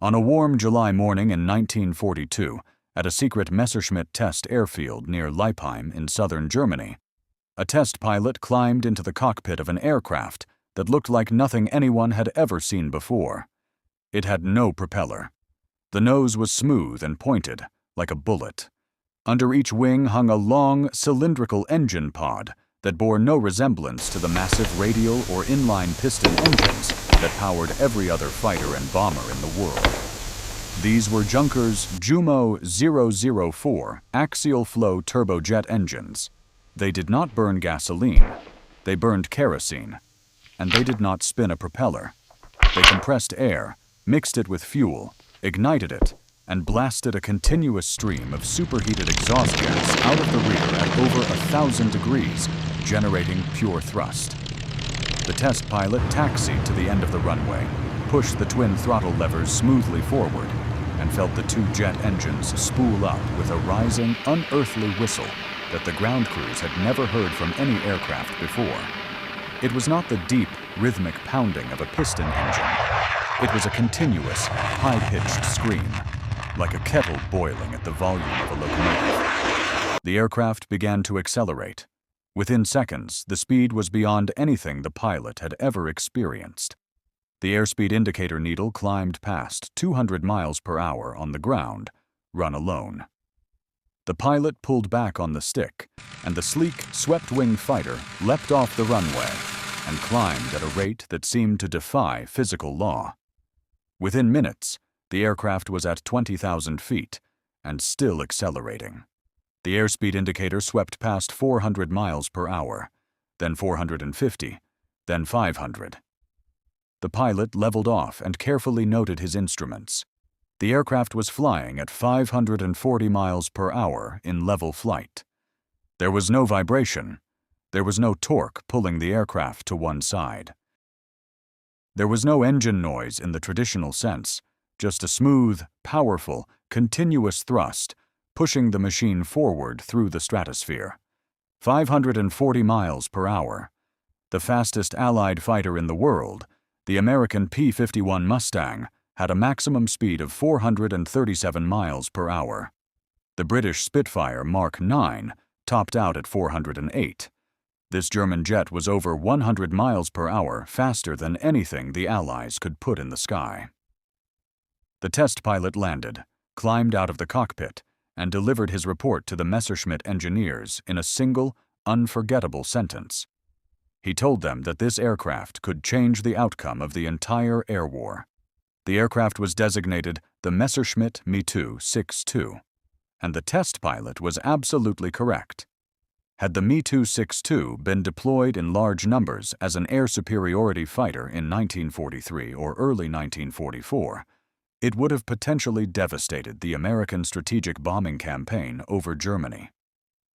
On a warm July morning in 1942, at a secret Messerschmitt test airfield near Leipheim in southern Germany, a test pilot climbed into the cockpit of an aircraft that looked like nothing anyone had ever seen before. It had no propeller. The nose was smooth and pointed, like a bullet. Under each wing hung a long, cylindrical engine pod that bore no resemblance to the massive radial or inline piston engines that powered every other fighter and bomber in the world. These were Junkers Jumo 004 axial flow turbojet engines. They did not burn gasoline, they burned kerosene, and they did not spin a propeller. They compressed air, mixed it with fuel, ignited it, and blasted a continuous stream of superheated exhaust gas out of the rear at over 1,000 degrees, generating pure thrust. The test pilot taxied to the end of the runway, pushed the twin throttle levers smoothly forward, and felt the two jet engines spool up with a rising, unearthly whistle that the ground crews had never heard from any aircraft before. It was not the deep, rhythmic pounding of a piston engine. It was a continuous, high-pitched scream, like a kettle boiling at the volume of a locomotive. The aircraft began to accelerate. Within seconds, the speed was beyond anything the pilot had ever experienced. The airspeed indicator needle climbed past 200 miles per hour on the ground, run alone. The pilot pulled back on the stick, and the sleek, swept-wing fighter leapt off the runway and climbed at a rate that seemed to defy physical law. Within minutes, the aircraft was at 20,000 feet and still accelerating. The airspeed indicator swept past 400 miles per hour, then 450, then 500. The pilot leveled off and carefully noted his instruments. The aircraft was flying at 540 miles per hour in level flight. There was no vibration. There was no torque pulling the aircraft to one side. There was no engine noise in the traditional sense, just a smooth, powerful, continuous thrust pushing the machine forward through the stratosphere. 540 miles per hour. The fastest Allied fighter in the world, the American P-51 Mustang, had a maximum speed of 437 miles per hour. The British Spitfire Mark IX topped out at 408. This German jet was over 100 miles per hour faster than anything the Allies could put in the sky. The test pilot landed, climbed out of the cockpit, and delivered his report to the Messerschmitt engineers in a single, unforgettable sentence. He told them that this aircraft could change the outcome of the entire air war. The aircraft was designated the Messerschmitt Me-2 6-2, and the test pilot was absolutely correct. Had the Me-2 6-2 been deployed in large numbers as an air superiority fighter in 1943 or early 1944, it would have potentially devastated the American strategic bombing campaign over Germany.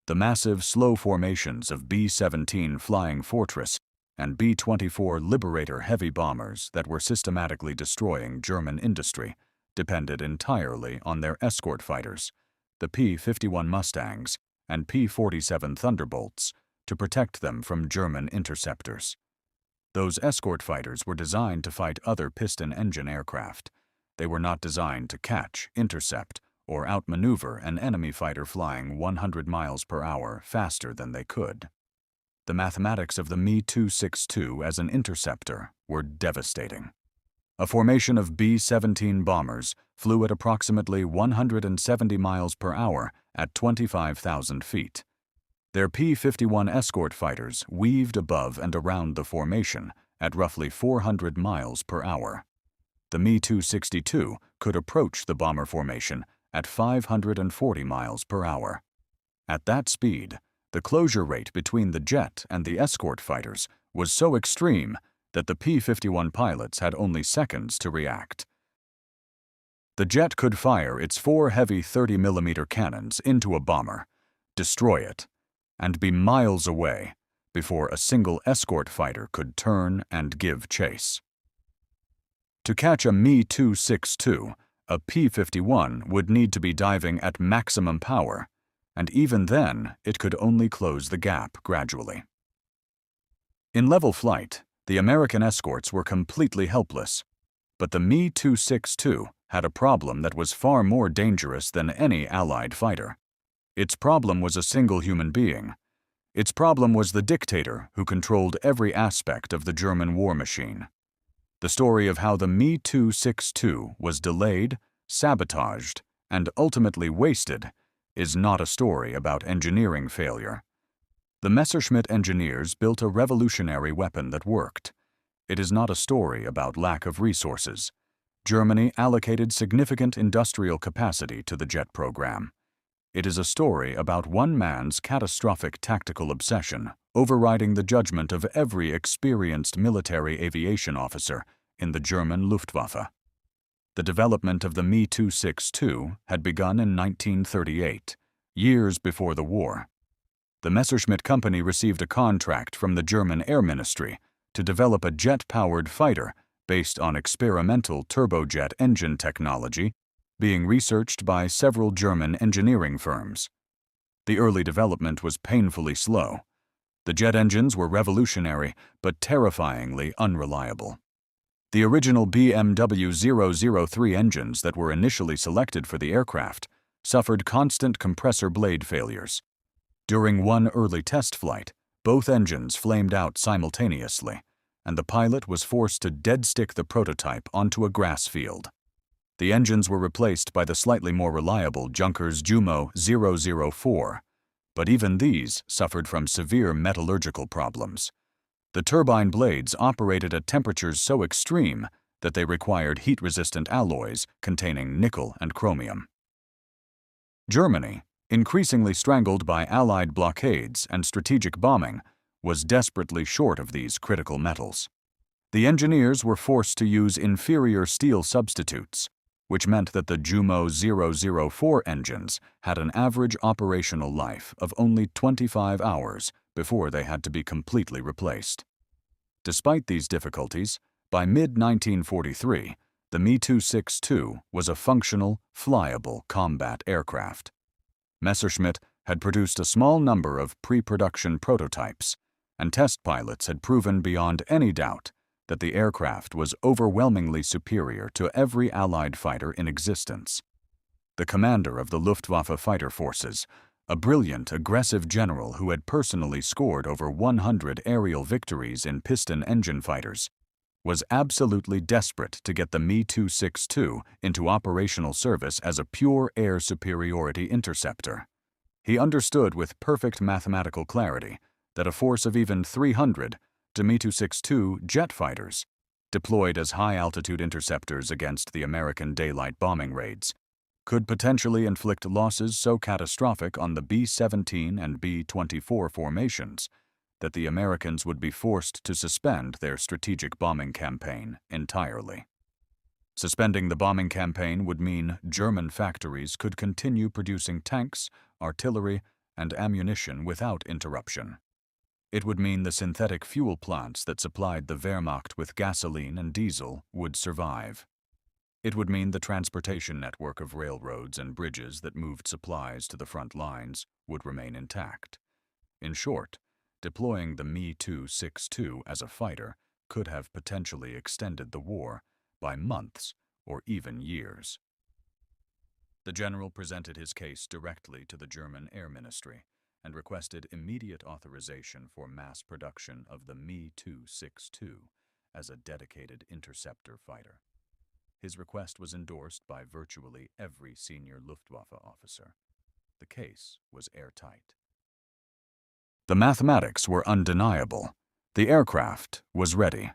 The massive, slow formations of B-17 Flying Fortress and B-24 Liberator heavy bombers that were systematically destroying German industry depended entirely on their escort fighters, the P-51 Mustangs and P-47 Thunderbolts, to protect them from German interceptors. Those escort fighters were designed to fight other piston engine aircraft. They were not designed to catch, intercept, or outmaneuver an enemy fighter flying 100 miles per hour faster than they could. The mathematics of the Me-2 6-2 as an interceptor were devastating. A formation of B-17 bombers flew at approximately 170 miles per hour at 25,000 feet. Their P-51 escort fighters weaved above and around the formation at roughly 400 miles per hour. The Me-262 could approach the bomber formation at 540 miles per hour. At that speed, the closure rate between the jet and the escort fighters was so extreme that the P-51 pilots had only seconds to react. The jet could fire its 4 heavy 30mm cannons into a bomber, destroy it, and be miles away before a single escort fighter could turn and give chase. To catch a Me-2 6-2, a P-51 would need to be diving at maximum power, and even then it could only close the gap gradually. In level flight, the American escorts were completely helpless, but the Me-2 6-2 had a problem that was far more dangerous than any Allied fighter. Its problem was a single human being. Its problem was the dictator who controlled every aspect of the German war machine. The story of how the Me-262 was delayed, sabotaged, and ultimately wasted is not a story about engineering failure. The Messerschmitt engineers built a revolutionary weapon that worked. It is not a story about lack of resources. Germany allocated significant industrial capacity to the jet program. It is a story about one man's catastrophic tactical obsession overriding the judgment of every experienced military aviation officer in the German Luftwaffe. The development of the Me-262 had begun in 1938, years before the war. The Messerschmitt Company received a contract from the German Air Ministry to develop a jet-powered fighter based on experimental turbojet engine technology being researched by several German engineering firms. The early development was painfully slow. The jet engines were revolutionary but terrifyingly unreliable. The original BMW 003 engines that were initially selected for the aircraft suffered constant compressor blade failures. During one early test flight, both engines flamed out simultaneously, and the pilot was forced to dead-stick the prototype onto a grass field. The engines were replaced by the slightly more reliable Junkers Jumo 004, but even these suffered from severe metallurgical problems. The turbine blades operated at temperatures so extreme that they required heat-resistant alloys containing nickel and chromium. Germany, increasingly strangled by Allied blockades and strategic bombing, was desperately short of these critical metals. The engineers were forced to use inferior steel substitutes, which meant that the Jumo 004 engines had an average operational life of only 25 hours before they had to be completely replaced. Despite these difficulties, by mid-1943, the Me-262 was a functional, flyable combat aircraft. Messerschmitt had produced a small number of pre-production prototypes, and test pilots had proven beyond any doubt that the aircraft was overwhelmingly superior to every Allied fighter in existence. The commander of the Luftwaffe fighter forces, a brilliant, aggressive general who had personally scored over 100 aerial victories in piston engine fighters, was absolutely desperate to get the Me-262 into operational service as a pure air superiority interceptor. He understood with perfect mathematical clarity that a force of even 300 Me-262 jet fighters, deployed as high-altitude interceptors against the American daylight bombing raids, could potentially inflict losses so catastrophic on the B-17 and B-24 formations that the Americans would be forced to suspend their strategic bombing campaign entirely. Suspending the bombing campaign would mean German factories could continue producing tanks, artillery, and ammunition without interruption. It would mean the synthetic fuel plants that supplied the Wehrmacht with gasoline and diesel would survive. It would mean the transportation network of railroads and bridges that moved supplies to the front lines would remain intact. In short, deploying the Me-262 as a fighter could have potentially extended the war by months or even years. The general presented his case directly to the German Air Ministry and requested immediate authorization for mass production of the Me-262 as a dedicated interceptor fighter. His request was endorsed by virtually every senior Luftwaffe officer. The case was airtight. The mathematics were undeniable. The aircraft was ready.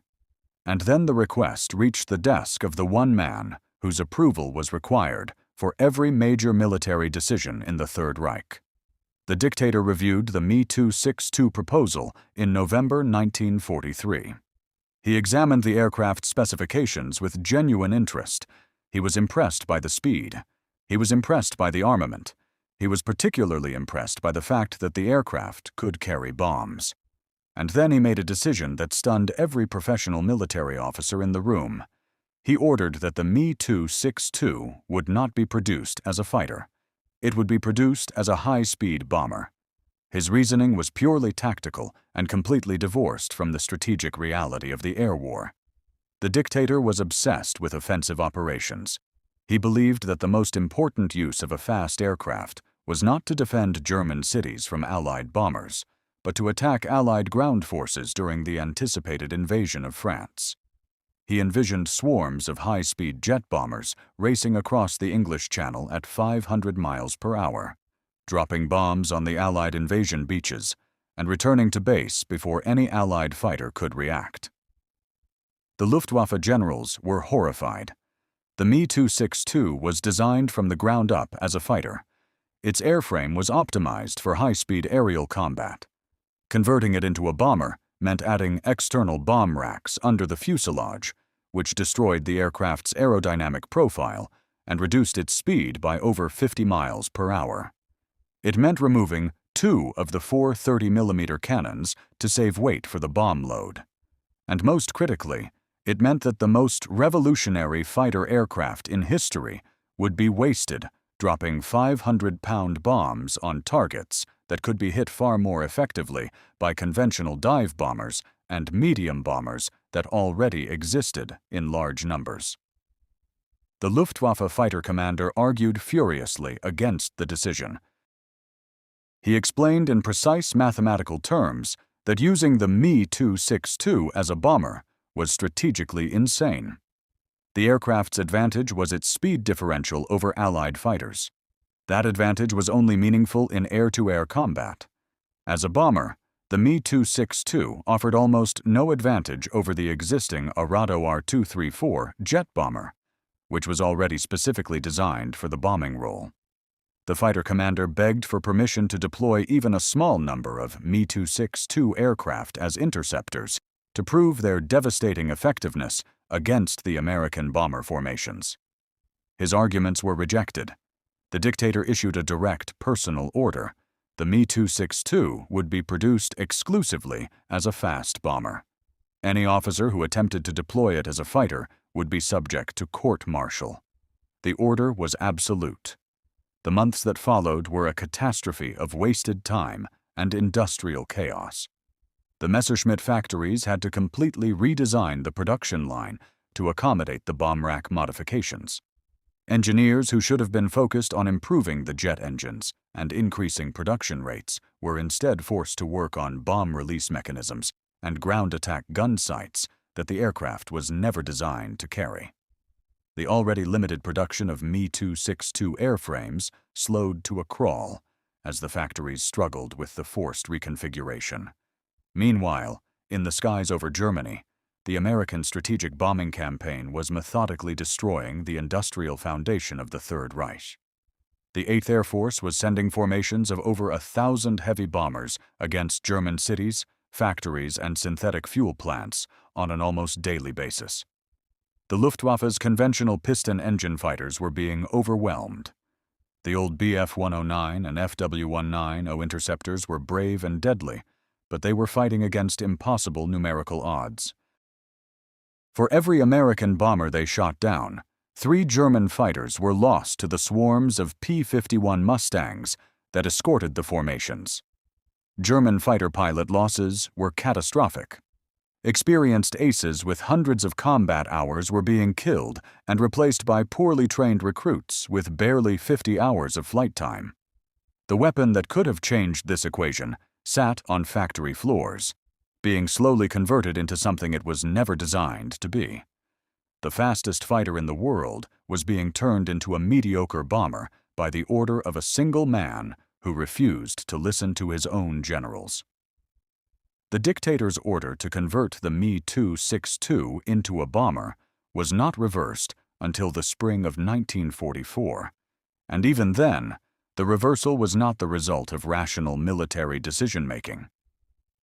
And then the request reached the desk of the one man whose approval was required for every major military decision in the Third Reich. The dictator reviewed the Me-262 proposal in November 1943. He examined the aircraft's specifications with genuine interest. He was impressed by the speed. He was impressed by the armament. He was particularly impressed by the fact that the aircraft could carry bombs. And then he made a decision that stunned every professional military officer in the room. He ordered that the Me-262 would not be produced as a fighter. It would be produced as a high-speed bomber. His reasoning was purely tactical and completely divorced from the strategic reality of the air war. The dictator was obsessed with offensive operations. He believed that the most important use of a fast aircraft was not to defend German cities from Allied bombers, but to attack Allied ground forces during the anticipated invasion of France. He envisioned swarms of high-speed jet bombers racing across the English Channel at 500 miles per hour, dropping bombs on the Allied invasion beaches and returning to base before any Allied fighter could react. The Luftwaffe generals were horrified. The Me-262 was designed from the ground up as a fighter. Its airframe was optimized for high-speed aerial combat. Converting it into a bomber meant adding external bomb racks under the fuselage, which destroyed the aircraft's aerodynamic profile and reduced its speed by over 50 miles per hour. It meant removing 2 of the 4 30mm cannons to save weight for the bomb load. And most critically, it meant that the most revolutionary fighter aircraft in history would be wasted, dropping 500-pound bombs on targets that could be hit far more effectively by conventional dive bombers and medium bombers that already existed in large numbers. The Luftwaffe fighter commander argued furiously against the decision. He explained in precise mathematical terms that using the Me-262 as a bomber was strategically insane. The aircraft's advantage was its speed differential over Allied fighters. That advantage was only meaningful in air-to-air combat. As a bomber, the Me-262 offered almost no advantage over the existing Arado R-234 jet bomber, which was already specifically designed for the bombing role. The fighter commander begged for permission to deploy even a small number of Me-262 aircraft as interceptors to prove their devastating effectiveness against the American bomber formations. His arguments were rejected. The dictator issued a direct personal order. The Me-262 would be produced exclusively as a fast bomber. Any officer who attempted to deploy it as a fighter would be subject to court-martial. The order was absolute. The months that followed were a catastrophe of wasted time and industrial chaos. The Messerschmitt factories had to completely redesign the production line to accommodate the bomb rack modifications. Engineers who should have been focused on improving the jet engines and increasing production rates were instead forced to work on bomb release mechanisms and ground attack gun sights that the aircraft was never designed to carry. The already limited production of Me-262 airframes slowed to a crawl as the factories struggled with the forced reconfiguration. Meanwhile, in the skies over Germany, the American strategic bombing campaign was methodically destroying the industrial foundation of the Third Reich. The 8th Air Force was sending formations of over 1,000 heavy bombers against German cities, factories, and synthetic fuel plants on an almost daily basis. The Luftwaffe's conventional piston engine fighters were being overwhelmed. The old Bf-109 and FW-190 interceptors were brave and deadly, but they were fighting against impossible numerical odds. For every American bomber they shot down, 3 German fighters were lost to the swarms of P-51 Mustangs that escorted the formations. German fighter pilot losses were catastrophic. Experienced aces with hundreds of combat hours were being killed and replaced by poorly trained recruits with barely 50 hours of flight time. The weapon that could have changed this equation sat on factory floors, being slowly converted into something it was never designed to be. The fastest fighter in the world was being turned into a mediocre bomber by the order of a single man who refused to listen to his own generals. The dictator's order to convert the Me-262 into a bomber was not reversed until the spring of 1944, and even then, the reversal was not the result of rational military decision-making.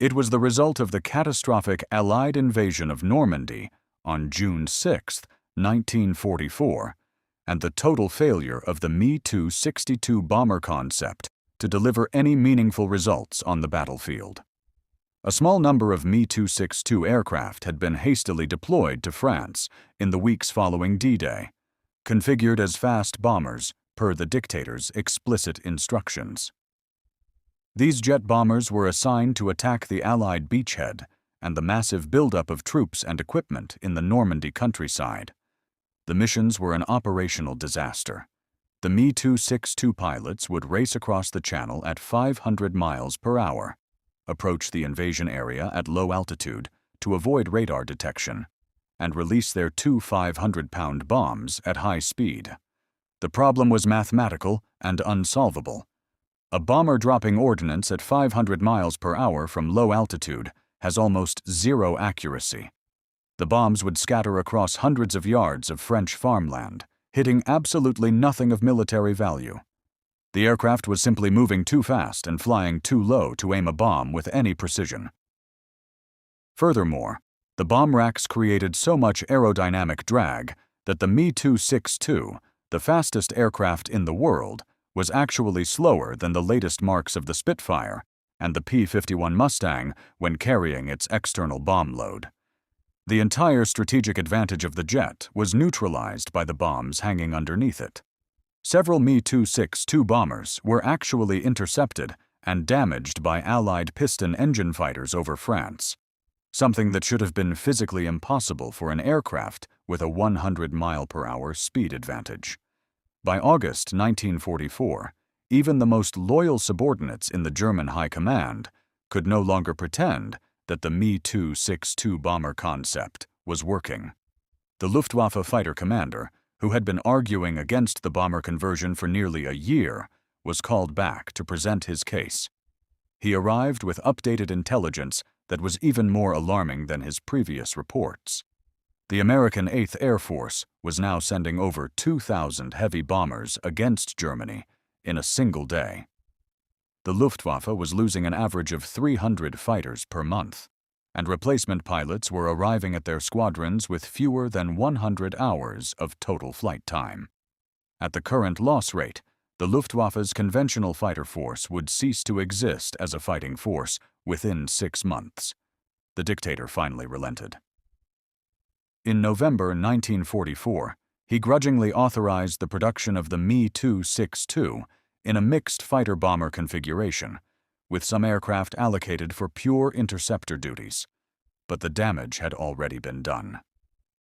It was the result of the catastrophic Allied invasion of Normandy on June 6, 1944, and the total failure of the Me-262 bomber concept to deliver any meaningful results on the battlefield. A small number of Me-262 aircraft had been hastily deployed to France in the weeks following D-Day, configured as fast bombers per the dictator's explicit instructions. These jet bombers were assigned to attack the Allied beachhead and the massive buildup of troops and equipment in the Normandy countryside. The missions were an operational disaster. The Me-262 pilots would race across the channel at 500 miles per hour, approach the invasion area at low altitude to avoid radar detection, and release their two 500-pound bombs at high speed. The problem was mathematical and unsolvable. A bomber dropping ordnance at 500 miles per hour from low altitude has almost zero accuracy. The bombs would scatter across hundreds of yards of French farmland, hitting absolutely nothing of military value. The aircraft was simply moving too fast and flying too low to aim a bomb with any precision. Furthermore, the bomb racks created so much aerodynamic drag that the Me-262, the fastest aircraft in the world, was actually slower than the latest marks of the Spitfire and the P-51 Mustang when carrying its external bomb load. The entire strategic advantage of the jet was neutralized by the bombs hanging underneath it. Several Me-262 bombers were actually intercepted and damaged by Allied piston engine fighters over France, something that should have been physically impossible for an aircraft with a 100-mile-per-hour speed advantage. By August 1944, even the most loyal subordinates in the German High Command could no longer pretend that the Me-262 bomber concept was working. The Luftwaffe fighter commander, who had been arguing against the bomber conversion for nearly a year, was called back to present his case. He arrived with updated intelligence that was even more alarming than his previous reports. The American 8th Air Force was now sending over 2,000 heavy bombers against Germany in a single day. The Luftwaffe was losing an average of 300 fighters per month, and replacement pilots were arriving at their squadrons with fewer than 100 hours of total flight time. At the current loss rate, the Luftwaffe's conventional fighter force would cease to exist as a fighting force within 6 months. The dictator finally relented. In November 1944, he grudgingly authorized the production of the Me-262 in a mixed fighter-bomber configuration, with some aircraft allocated for pure interceptor duties. But the damage had already been done.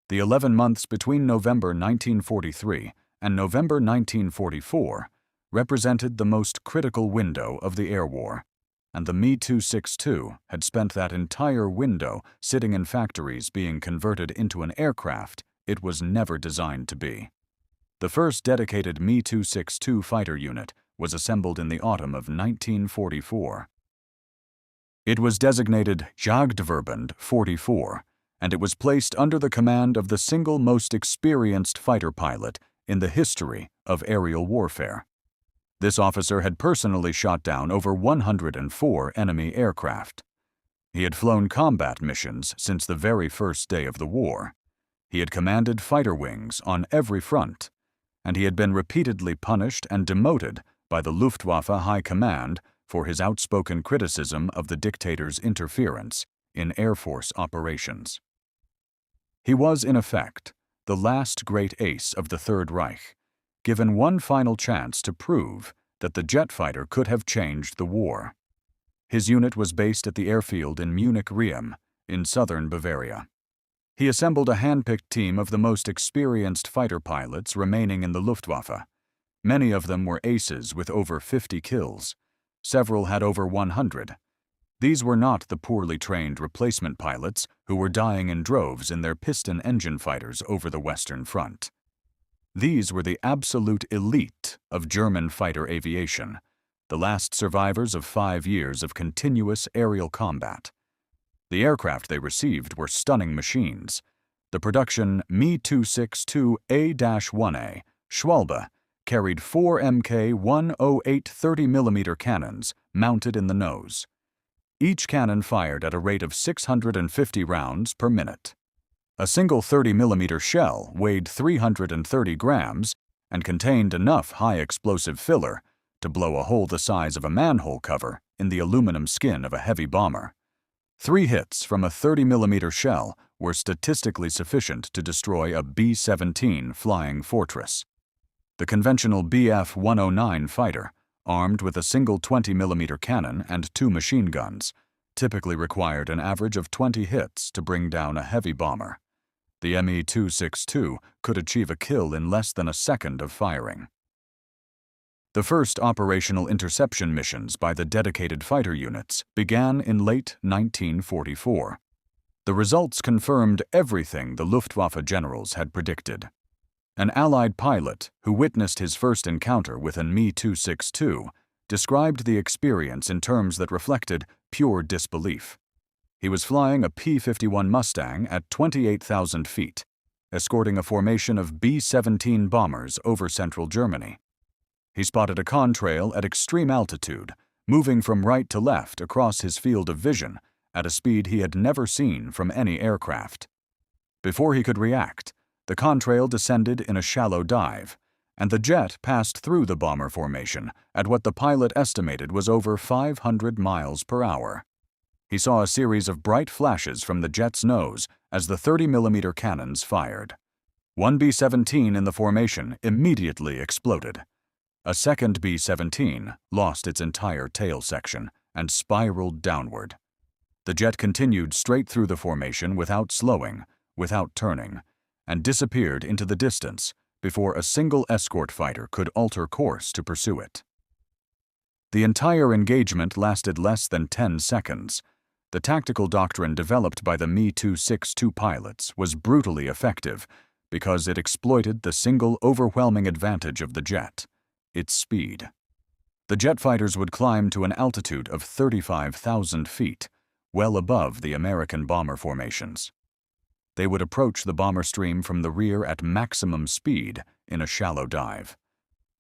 The 11 months between November 1943 and November 1944 represented the most critical window of the air war, and the Me-262 had spent that entire window sitting in factories being converted into an aircraft it was never designed to be. The first dedicated Me-262 fighter unit was assembled in the autumn of 1944. It was designated Jagdverband 44, and it was placed under the command of the single most experienced fighter pilot in the history of aerial warfare. This officer had personally shot down over 104 enemy aircraft. He had flown combat missions since the very first day of the war. He had commanded fighter wings on every front, and he had been repeatedly punished and demoted by the Luftwaffe High Command for his outspoken criticism of the dictator's interference in Air Force operations. He was, in effect, the last great ace of the Third Reich, given one final chance to prove that the jet fighter could have changed the war. His unit was based at the airfield in Munich-Riem, in southern Bavaria. He assembled a hand-picked team of the most experienced fighter pilots remaining in the Luftwaffe. Many of them were aces with over 50 kills. Several had over 100. These were not the poorly trained replacement pilots who were dying in droves in their piston engine fighters over the Western Front. These were the absolute elite of German fighter aviation, the last survivors of 5 years of continuous aerial combat. The aircraft they received were stunning machines. The production Me-262A-1A, Schwalbe, carried 4 Mk-108 30mm cannons mounted in the nose. Each cannon fired at a rate of 650 rounds per minute. A single 30mm shell weighed 330 grams and contained enough high-explosive filler to blow a hole the size of a manhole cover in the aluminum skin of a heavy bomber. 3 hits from a 30mm shell were statistically sufficient to destroy a B-17 Flying Fortress. The conventional Bf-109 fighter, armed with a single 20mm cannon and 2 machine guns, typically required an average of 20 hits to bring down a heavy bomber. The Me-262 could achieve a kill in less than a second of firing. The first operational interception missions by the dedicated fighter units began in late 1944. The results confirmed everything the Luftwaffe generals had predicted. An Allied pilot who witnessed his first encounter with an Me-262 described the experience in terms that reflected pure disbelief. He was flying a P-51 Mustang at 28,000 feet, escorting a formation of B-17 bombers over central Germany. He spotted a contrail at extreme altitude, moving from right to left across his field of vision at a speed he had never seen from any aircraft. Before he could react, the contrail descended in a shallow dive, and the jet passed through the bomber formation at what the pilot estimated was over 500 miles per hour. He saw a series of bright flashes from the jet's nose as the 30mm cannons fired. One B-17 in the formation immediately exploded. A second B-17 lost its entire tail section and spiraled downward. The jet continued straight through the formation without slowing, without turning, and disappeared into the distance before a single escort fighter could alter course to pursue it. The entire engagement lasted less than 10 seconds. The tactical doctrine developed by the Me-262 pilots was brutally effective because it exploited the single overwhelming advantage of the jet: its speed. The jet fighters would climb to an altitude of 35,000 feet, well above the American bomber formations. They would approach the bomber stream from the rear at maximum speed in a shallow dive.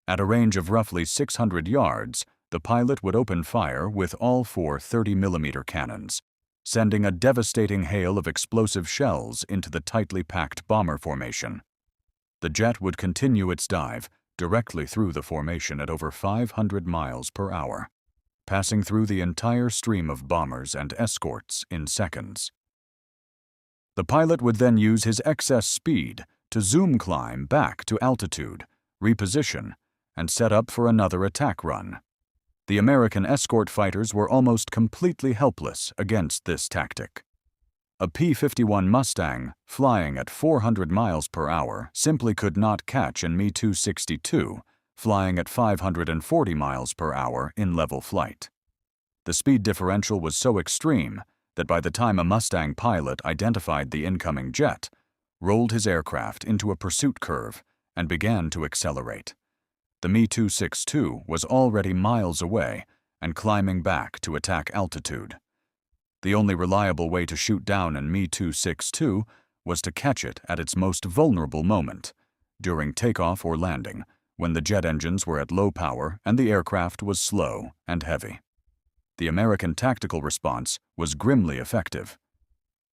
At a range of roughly 600 yards, the pilot would open fire with all four 30mm cannons, sending a devastating hail of explosive shells into the tightly packed bomber formation. The jet would continue its dive directly through the formation at over 500 miles per hour, passing through the entire stream of bombers and escorts in seconds. The pilot would then use his excess speed to zoom climb back to altitude, reposition, and set up for another attack run. The American escort fighters were almost completely helpless against this tactic. A P-51 Mustang, flying at 400 miles per hour, simply could not catch an Me-262, flying at 540 miles per hour in level flight. The speed differential was so extreme that by the time a Mustang pilot identified the incoming jet, rolled his aircraft into a pursuit curve, and began to accelerate. The Me-262 was already miles away and climbing back to attack altitude. The only reliable way to shoot down an Me-262 was to catch it at its most vulnerable moment, during takeoff or landing, when the jet engines were at low power and the aircraft was slow and heavy. The American tactical response was grimly effective.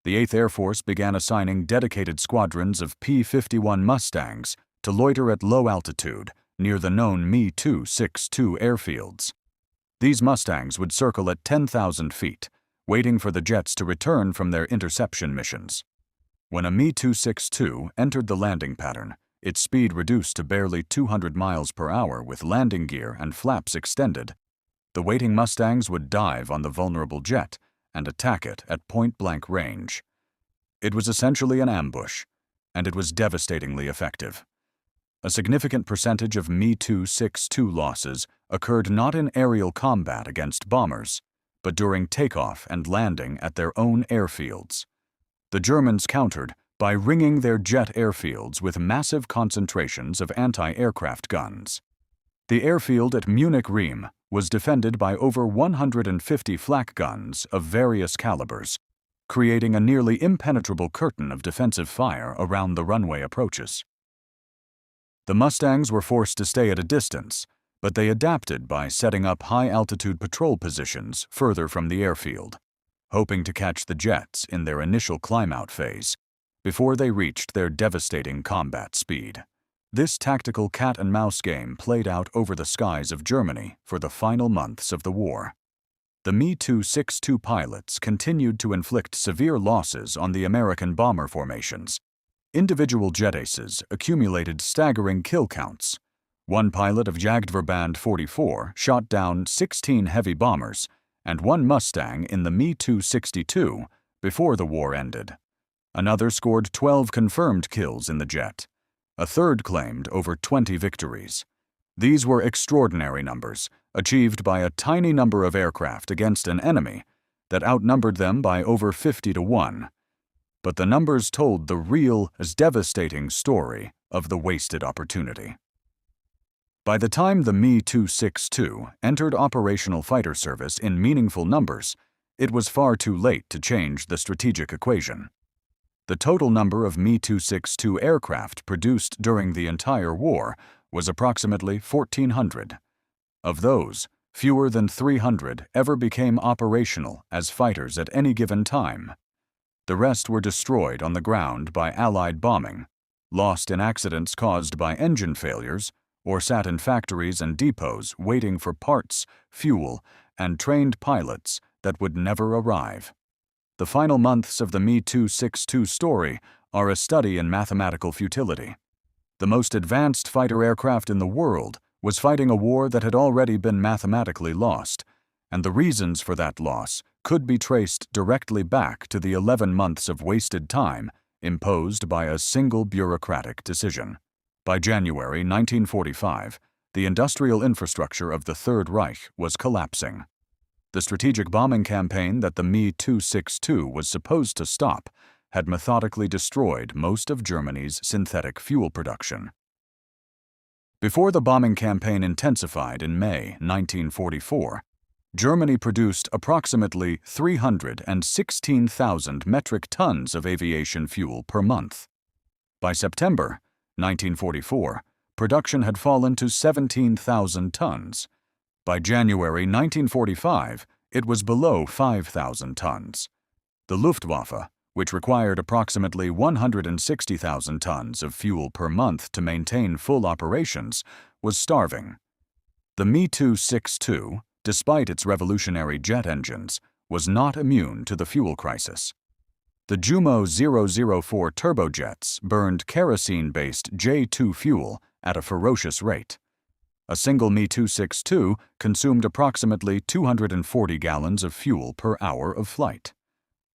The 8th Air Force began assigning dedicated squadrons of P-51 Mustangs to loiter at low altitude near the known Me-262 airfields. These Mustangs would circle at 10,000 feet, waiting for the jets to return from their interception missions. When a Me-262 entered the landing pattern, its speed reduced to barely 200 miles per hour with landing gear and flaps extended. The waiting Mustangs would dive on the vulnerable jet and attack it at point-blank range. It was essentially an ambush, and it was devastatingly effective. A significant percentage of Me-262 losses occurred not in aerial combat against bombers, but during takeoff and landing at their own airfields. The Germans countered by ringing their jet airfields with massive concentrations of anti-aircraft guns. The airfield at Munich-Riem was defended by over 150 flak guns of various calibers, creating a nearly impenetrable curtain of defensive fire around the runway approaches. The Mustangs were forced to stay at a distance, but they adapted by setting up high-altitude patrol positions further from the airfield, hoping to catch the jets in their initial climb-out phase before they reached their devastating combat speed. This tactical cat-and-mouse game played out over the skies of Germany for the final months of the war. The Me-262 pilots continued to inflict severe losses on the American bomber formations. Individual jet aces accumulated staggering kill counts. One pilot of Jagdverband 44 shot down 16 heavy bombers and one Mustang in the Me-262 before the war ended. Another scored 12 confirmed kills in the jet. A third claimed over 20 victories. These were extraordinary numbers, achieved by a tiny number of aircraft against an enemy that outnumbered them by over 50 to 1. But the numbers told the real, devastating story of the wasted opportunity. By the time the Me-262 entered operational fighter service in meaningful numbers, it was far too late to change the strategic equation. The total number of Me-262 aircraft produced during the entire war was approximately 1,400. Of those, fewer than 300 ever became operational as fighters at any given time. The rest were destroyed on the ground by Allied bombing, lost in accidents caused by engine failures, or sat in factories and depots waiting for parts, fuel, and trained pilots that would never arrive. The final months of the Me-262 story are a study in mathematical futility. The most advanced fighter aircraft in the world was fighting a war that had already been mathematically lost, and the reasons for that loss could be traced directly back to the 11 months of wasted time imposed by a single bureaucratic decision. By January 1945, the industrial infrastructure of the Third Reich was collapsing. The strategic bombing campaign that the Me-262 was supposed to stop had methodically destroyed most of Germany's synthetic fuel production. Before the bombing campaign intensified in May 1944, Germany produced approximately 316,000 metric tons of aviation fuel per month. By September 1944, production had fallen to 17,000 tons. By January 1945, it was below 5,000 tons. The Luftwaffe, which required approximately 160,000 tons of fuel per month to maintain full operations, was starving. The Me-262, despite its revolutionary jet engines, was not immune to the fuel crisis. The Jumo 004 turbojets burned kerosene-based J2 fuel at a ferocious rate. A single Me-262 consumed approximately 240 gallons of fuel per hour of flight.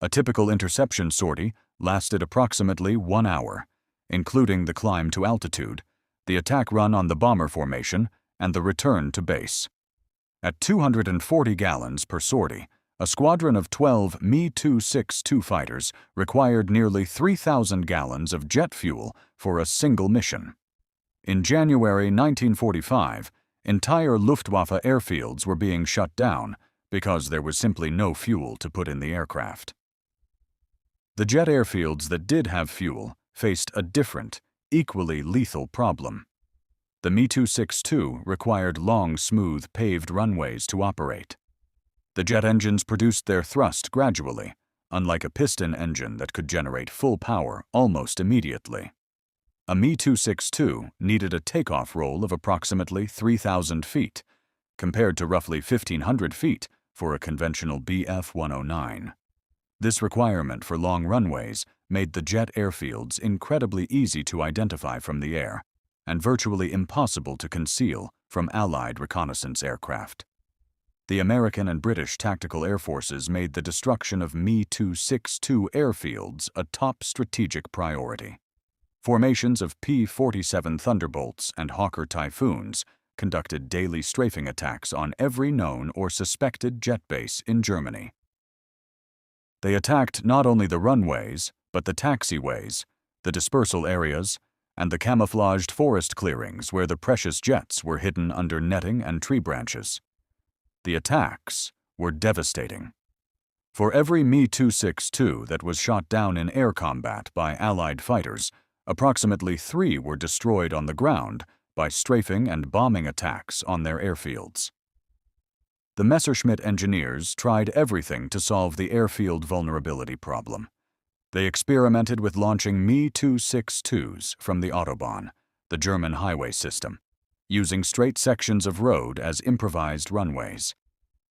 A typical interception sortie lasted approximately 1 hour, including the climb to altitude, the attack run on the bomber formation, and the return to base. At 240 gallons per sortie, a squadron of 12 Me-262 fighters required nearly 3,000 gallons of jet fuel for a single mission. In January 1945, entire Luftwaffe airfields were being shut down because there was simply no fuel to put in the aircraft. The jet airfields that did have fuel faced a different, equally lethal problem. The Me-262 required long, smooth, paved runways to operate. The jet engines produced their thrust gradually, unlike a piston engine that could generate full power almost immediately. A Me-262 needed a takeoff roll of approximately 3,000 feet, compared to roughly 1,500 feet for a conventional Bf-109. This requirement for long runways made the jet airfields incredibly easy to identify from the air and virtually impossible to conceal from Allied reconnaissance aircraft. The American and British tactical air forces made the destruction of Me-262 airfields a top strategic priority. Formations of P-47 Thunderbolts and Hawker Typhoons conducted daily strafing attacks on every known or suspected jet base in Germany. They attacked not only the runways, but the taxiways, the dispersal areas, and the camouflaged forest clearings where the precious jets were hidden under netting and tree branches. The attacks were devastating. For every Me-262 that was shot down in air combat by Allied fighters, approximately 3 were destroyed on the ground by strafing and bombing attacks on their airfields. The Messerschmitt engineers tried everything to solve the airfield vulnerability problem. They experimented with launching Me-262s from the Autobahn, the German highway system, using straight sections of road as improvised runways.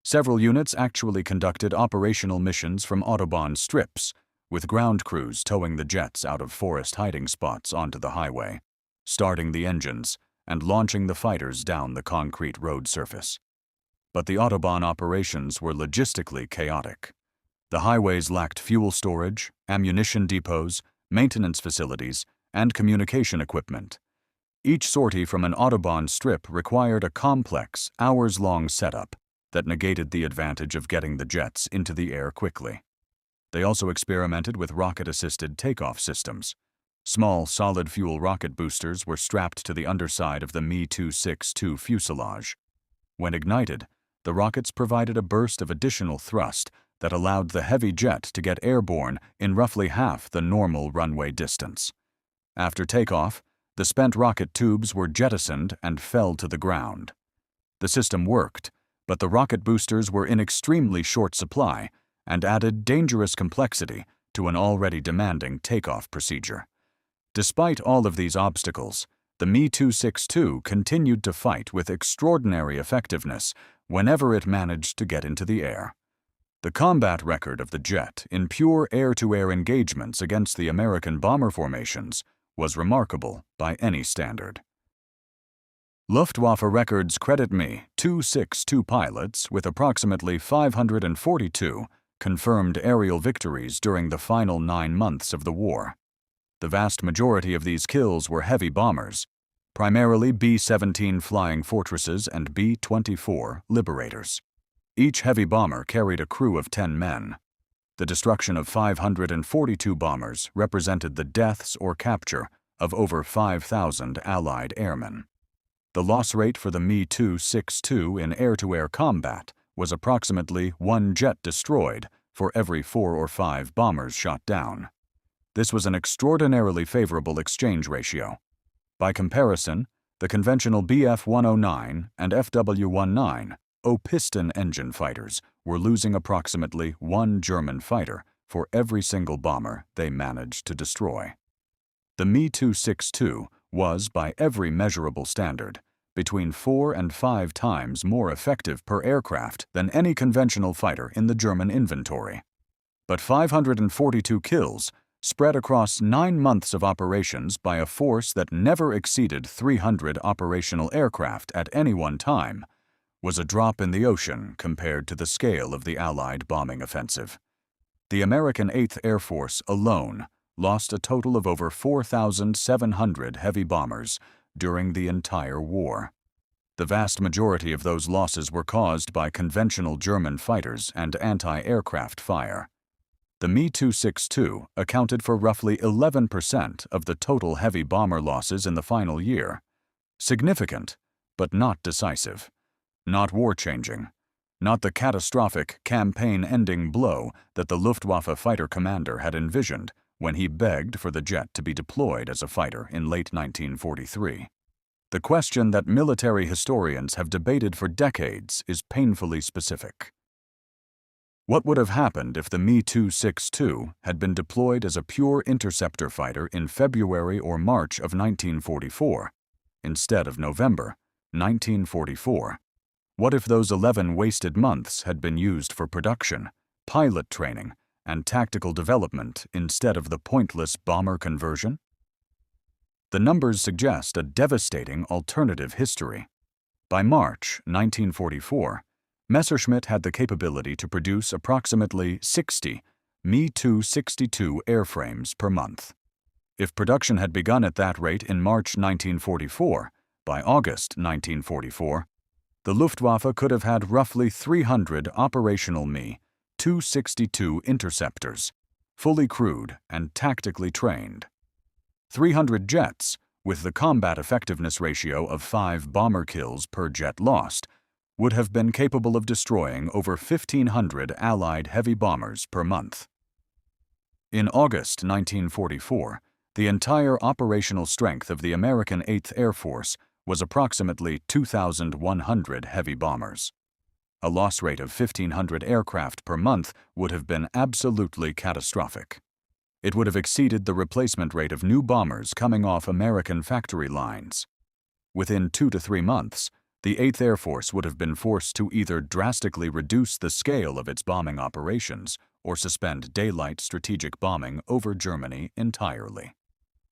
Several units actually conducted operational missions from Autobahn strips, with ground crews towing the jets out of forest hiding spots onto the highway, starting the engines, and launching the fighters down the concrete road surface. But the Autobahn operations were logistically chaotic. The highways lacked fuel storage, ammunition depots, maintenance facilities, and communication equipment. Each sortie from an Autobahn strip required a complex, hours-long setup that negated the advantage of getting the jets into the air quickly. They also experimented with rocket-assisted takeoff systems. Small, solid-fuel rocket boosters were strapped to the underside of the Me-262 fuselage. When ignited, the rockets provided a burst of additional thrust that allowed the heavy jet to get airborne in roughly half the normal runway distance. After takeoff, the spent rocket tubes were jettisoned and fell to the ground. The system worked, but the rocket boosters were in extremely short supply and added dangerous complexity to an already demanding takeoff procedure. Despite all of these obstacles, the Me-262 continued to fight with extraordinary effectiveness whenever it managed to get into the air. The combat record of the jet in pure air-to-air engagements against the American bomber formations was remarkable by any standard. Luftwaffe records credit Me-262 pilots with approximately 542 confirmed aerial victories during the final 9 months of the war. The vast majority of these kills were heavy bombers, primarily B-17 Flying Fortresses and B-24 Liberators. Each heavy bomber carried a crew of 10 men. The destruction of 542 bombers represented the deaths or capture of over 5,000 Allied airmen. The loss rate for the Me-262 in air-to-air combat was approximately 1 jet destroyed for every 4 or 5 bombers shot down. This was an extraordinarily favorable exchange ratio. By comparison, the conventional Bf-109 and Fw-19 piston engine fighters were losing approximately 1 German fighter for every single bomber they managed to destroy. The Me-262 was, by every measurable standard, between 4 and 5 times more effective per aircraft than any conventional fighter in the German inventory. But 542 kills, spread across 9 months of operations by a force that never exceeded 300 operational aircraft at any one time, was a drop in the ocean compared to the scale of the Allied bombing offensive. The American 8th Air Force alone lost a total of over 4,700 heavy bombers during the entire war. The vast majority of those losses were caused by conventional German fighters and anti-aircraft fire. The Me-262 accounted for roughly 11% of the total heavy bomber losses in the final year. Significant, but not decisive. Not war-changing. Not the catastrophic, campaign-ending blow that the Luftwaffe fighter commander had envisioned when he begged for the jet to be deployed as a fighter in late 1943. The question that military historians have debated for decades is painfully specific. What would have happened if the Me-262 had been deployed as a pure interceptor fighter in February or March of 1944, instead of November 1944? What if those 11 wasted months had been used for production, pilot training, and tactical development instead of the pointless bomber conversion? The numbers suggest a devastating alternative history. By March 1944, Messerschmitt had the capability to produce approximately 60 Me-262 airframes per month. If production had begun at that rate in March 1944, by August 1944, the Luftwaffe could have had roughly 300 operational Me-262 interceptors, fully crewed and tactically trained. 300 jets, with the combat effectiveness ratio of 5 bomber kills per jet lost, would have been capable of destroying over 1,500 Allied heavy bombers per month. In August 1944, the entire operational strength of the American 8th Air Force was approximately 2,100 heavy bombers. A loss rate of 1,500 aircraft per month would have been absolutely catastrophic. It would have exceeded the replacement rate of new bombers coming off American factory lines. Within 2 to 3 months, the 8th Air Force would have been forced to either drastically reduce the scale of its bombing operations or suspend daylight strategic bombing over Germany entirely.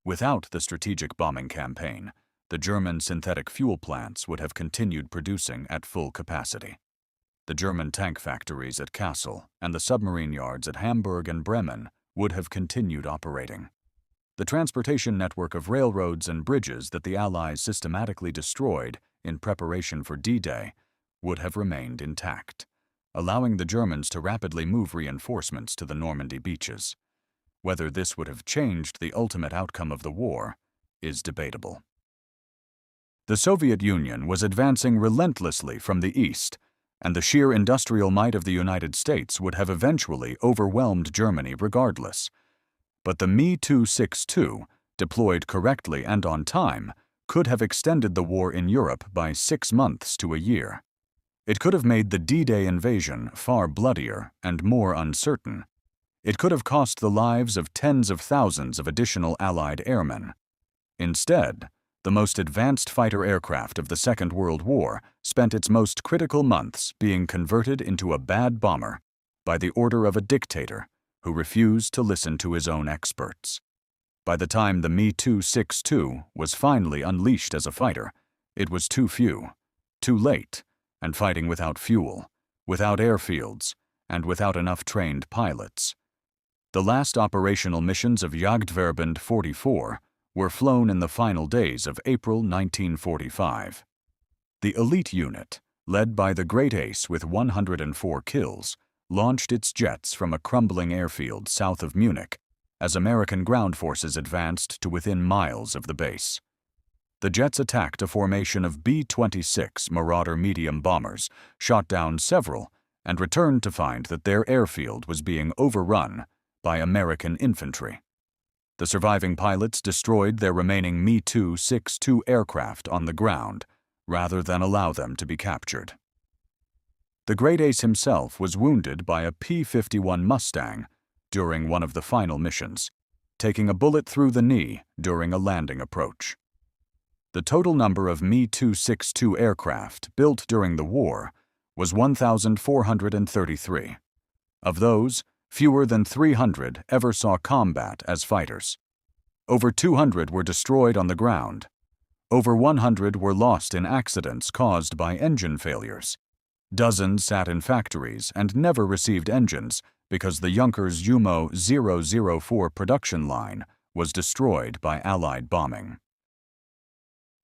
Without the strategic bombing campaign, the German synthetic fuel plants would have continued producing at full capacity. The German tank factories at Kassel and the submarine yards at Hamburg and Bremen would have continued operating. The transportation network of railroads and bridges that the Allies systematically destroyed in preparation for D-Day would have remained intact, allowing the Germans to rapidly move reinforcements to the Normandy beaches. Whether this would have changed the ultimate outcome of the war is debatable. The Soviet Union was advancing relentlessly from the east, and the sheer industrial might of the United States would have eventually overwhelmed Germany regardless. But the Me-262, deployed correctly and on time, could have extended the war in Europe by 6 months to a year. It could have made the D-Day invasion far bloodier and more uncertain. It could have cost the lives of tens of thousands of additional Allied airmen. Instead, the most advanced fighter aircraft of the Second World War spent its most critical months being converted into a bad bomber by the order of a dictator who refused to listen to his own experts. By the time the Me-262 was finally unleashed as a fighter, it was too few, too late, and fighting without fuel, without airfields, and without enough trained pilots. The last operational missions of Jagdverband 44 were flown in the final days of April 1945. The elite unit, led by the Great Ace with 104 kills, launched its jets from a crumbling airfield south of Munich as American ground forces advanced to within miles of the base. The jets attacked a formation of B-26 Marauder medium bombers, shot down several, and returned to find that their airfield was being overrun by American infantry. The surviving pilots destroyed their remaining Me-262 aircraft on the ground, rather than allow them to be captured. The Great Ace himself was wounded by a P-51 Mustang during one of the final missions, taking a bullet through the knee during a landing approach. The total number of Me-262 aircraft built during the war was 1,433. Of those, fewer than 300 ever saw combat as fighters. Over 200 were destroyed on the ground. Over 100 were lost in accidents caused by engine failures. Dozens sat in factories and never received engines because the Junkers Jumo 004 production line was destroyed by Allied bombing.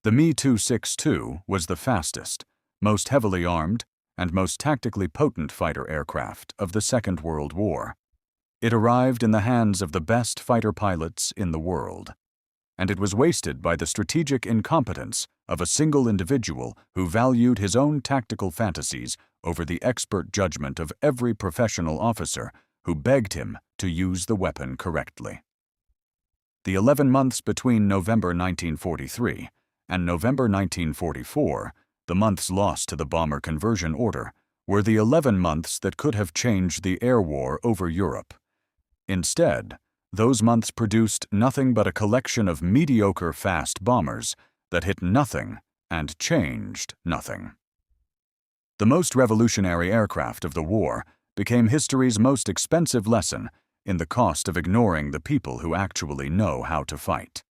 The Me-262 was the fastest, most heavily armed, and most tactically potent fighter aircraft of the Second World War. It arrived in the hands of the best fighter pilots in the world, and it was wasted by the strategic incompetence of a single individual who valued his own tactical fantasies over the expert judgment of every professional officer who begged him to use the weapon correctly. The 11 months between November 1943 and November 1944, the months lost to the bomber conversion order, were the 11 months that could have changed the air war over Europe. Instead, those months produced nothing but a collection of mediocre fast bombers that hit nothing and changed nothing. The most revolutionary aircraft of the war became history's most expensive lesson in the cost of ignoring the people who actually know how to fight.